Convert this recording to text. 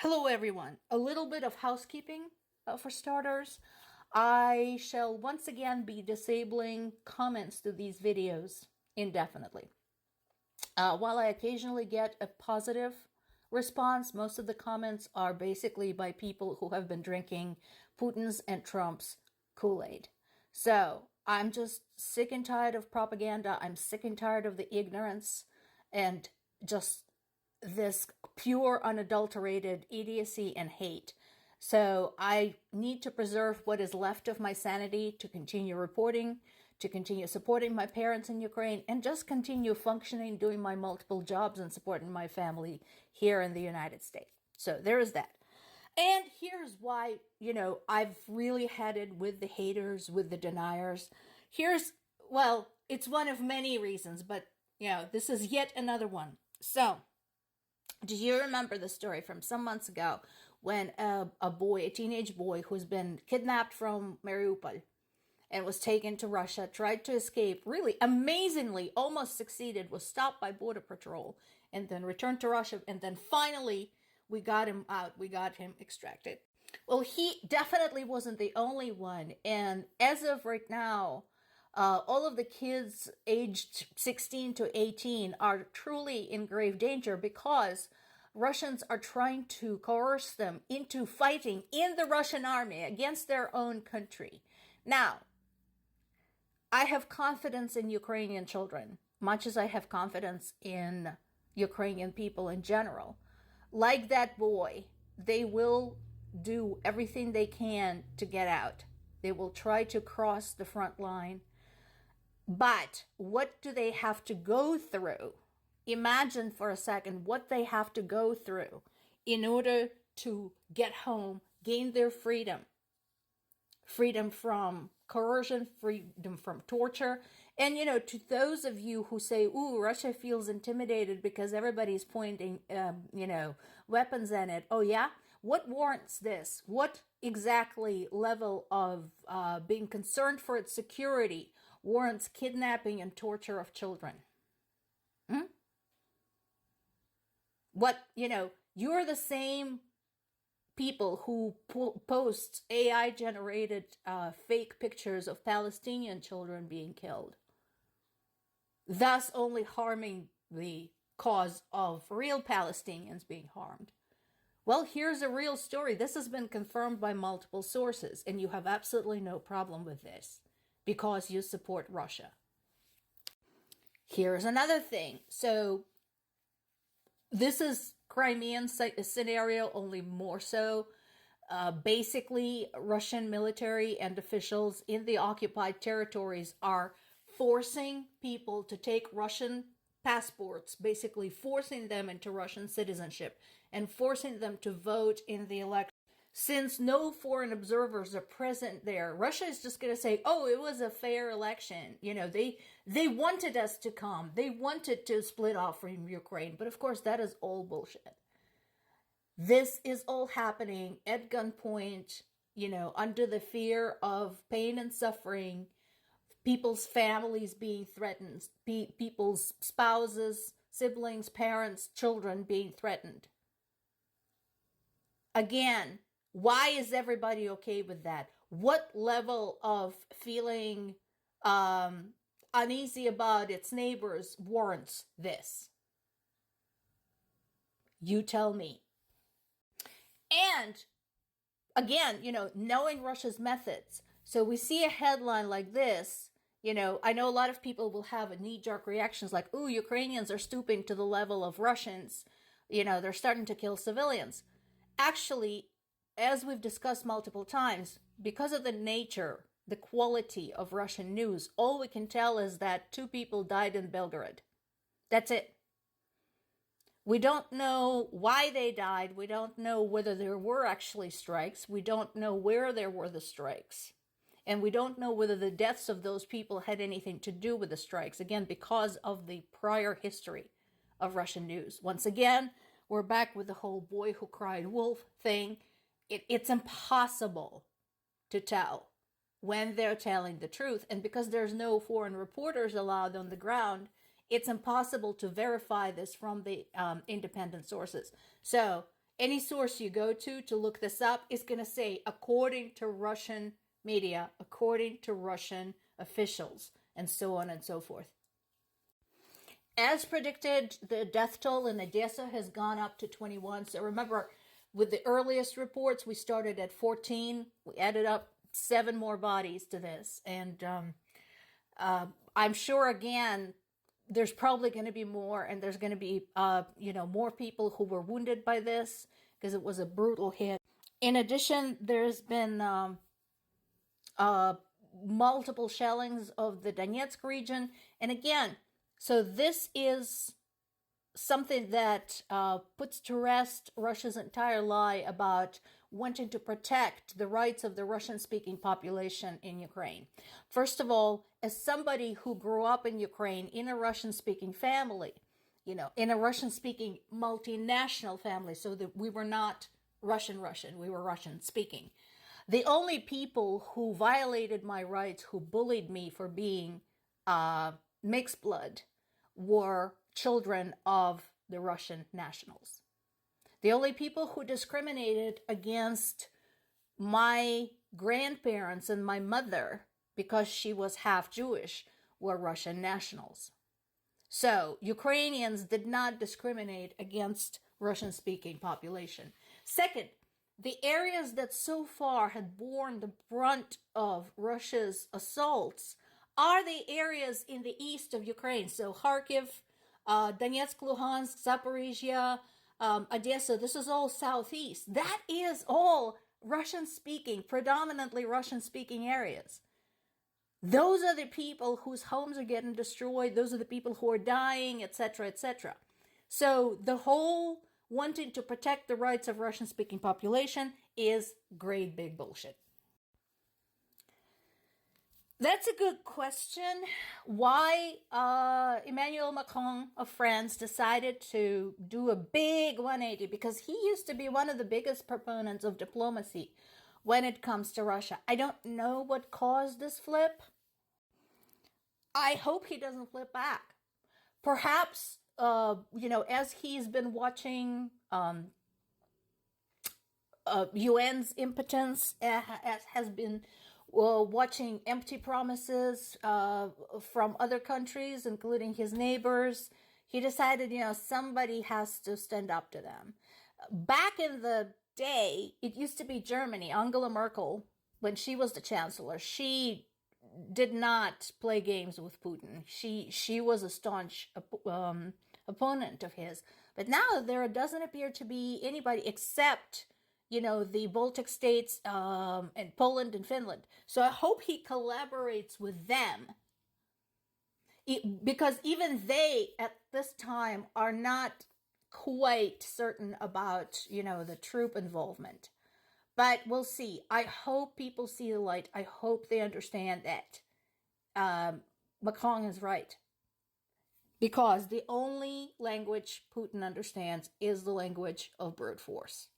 Hello, everyone. A little bit of housekeeping for starters. I shall once again be disabling comments to these videos indefinitely. While I occasionally get a positive response, most of the comments are basically by people who have been drinking Putin's and Trump's Kool-Aid. So I'm just sick and tired of propaganda. I'm sick and tired of the ignorance and just this pure, unadulterated idiocy and hate. So I need to preserve what is left of my sanity to continue reporting, to continue supporting my parents in Ukraine, and just continue functioning, doing my multiple jobs and supporting my family here in the United States. So there is that. And here's why, I've really had it with the haters, with the deniers. Well, it's one of many reasons, but, this is yet another one. So, do you remember the story from some months ago when a teenage boy who's been kidnapped from Mariupol and was taken to Russia, tried to escape, really amazingly almost succeeded, was stopped by Border Patrol, and then returned to Russia, and then finally we got him out, we got him extracted. Well, he definitely wasn't the only one, and as of right now, all of the kids aged 16 to 18 are truly in grave danger because Russians are trying to coerce them into fighting in the Russian army against their own country. Now, I have confidence in Ukrainian children, much as I have confidence in Ukrainian people in general. Like that boy, they will do everything they can to get out. They will try to cross the front line. But what do they have to go through? Imagine for a second what they have to go through in order to get home, gain their freedom. Freedom from coercion, freedom from torture. And, to those of you who say, ooh, Russia feels intimidated because everybody's pointing, weapons at it. Oh, yeah? What warrants this? What exactly level of being concerned for its security warrants kidnapping and torture of children? You're the same people who post AI generated fake pictures of Palestinian children being killed, thus only harming the cause of real Palestinians being harmed. Well, here's a real story. This has been confirmed by multiple sources, and you have absolutely no problem with this because you support Russia. Here's another thing. So this is Crimean scenario, only more so. Basically, Russian military and officials in the occupied territories are forcing people to take Russian passports, basically forcing them into Russian citizenship and forcing them to vote in the election. Since no foreign observers are present there, Russia is just going to say, oh, it was a fair election. They wanted us to come. They wanted to split off from Ukraine. But of course, that is all bullshit. This is all happening at gunpoint, under the fear of pain and suffering, people's families being threatened, people's spouses, siblings, parents, children being threatened. Again, why is everybody okay with that? What level of feeling uneasy about its neighbors warrants this? You tell me. And again, knowing Russia's methods. So we see a headline like this. I know a lot of people will have a knee-jerk reactions like, ooh, Ukrainians are stooping to the level of Russians. They're starting to kill civilians. Actually, as we've discussed multiple times, because of the nature, the quality of Russian news, all we can tell is that 2 people died in Belgorod. That's it. We don't know why they died. We don't know whether there were actually strikes. We don't know where there were the strikes. And we don't know whether the deaths of those people had anything to do with the strikes, again, because of the prior history of Russian news. Once again, we're back with the whole boy who cried wolf thing. It's impossible to tell when they're telling the truth. And because there's no foreign reporters allowed on the ground, it's impossible to verify this from the independent sources. So any source you go to look this up is going to say, according to Russian media, according to Russian officials, and so on and so forth. As predicted, the death toll in Odessa has gone up to 21. So remember, with the earliest reports, we started at 14. We added up 7 more bodies to this. And I'm sure, again, there's probably going to be more, and there's going to be, more people who were wounded by this because it was a brutal hit. In addition, there's been multiple shellings of the Donetsk region. And again, so this is something that puts to rest Russia's entire lie about wanting to protect the rights of the Russian-speaking population in Ukraine. First of all, as somebody who grew up in Ukraine in a Russian-speaking family, in a Russian-speaking multinational family, so that we were not Russian, we were Russian-speaking. The only people who violated my rights, who bullied me for being mixed blood, were children of the Russian nationals. The only people who discriminated against my grandparents and my mother because she was half Jewish were Russian nationals. So Ukrainians did not discriminate against Russian-speaking population. Second, the areas that so far had borne the brunt of Russia's assaults are the areas in the east of Ukraine. So Kharkiv, Donetsk, Luhansk, Zaporizhia, Odessa, this is all southeast. That is all Russian-speaking, predominantly Russian-speaking areas. Those are the people whose homes are getting destroyed. Those are the people who are dying, etc., etc. So the whole wanting to protect the rights of Russian-speaking population is great big bullshit. That's a good question. Why Emmanuel Macron of France decided to do a big 180, because he used to be one of the biggest proponents of diplomacy when it comes to Russia. I don't know what caused this flip. I hope he doesn't flip back. Perhaps, as he's been watching UN's impotence, has been watching empty promises from other countries, including his neighbors, he decided, somebody has to stand up to them. Back in the day, it used to be Germany. Angela Merkel, when she was the chancellor, she did not play games with Putin. She was a staunch opponent of his. But now there doesn't appear to be anybody except the Baltic states, and Poland and Finland. So I hope he collaborates with them. Because even they, at this time, are not quite certain about, the troop involvement. But we'll see. I hope people see the light. I hope they understand that Macron is right. Because the only language Putin understands is the language of brute force.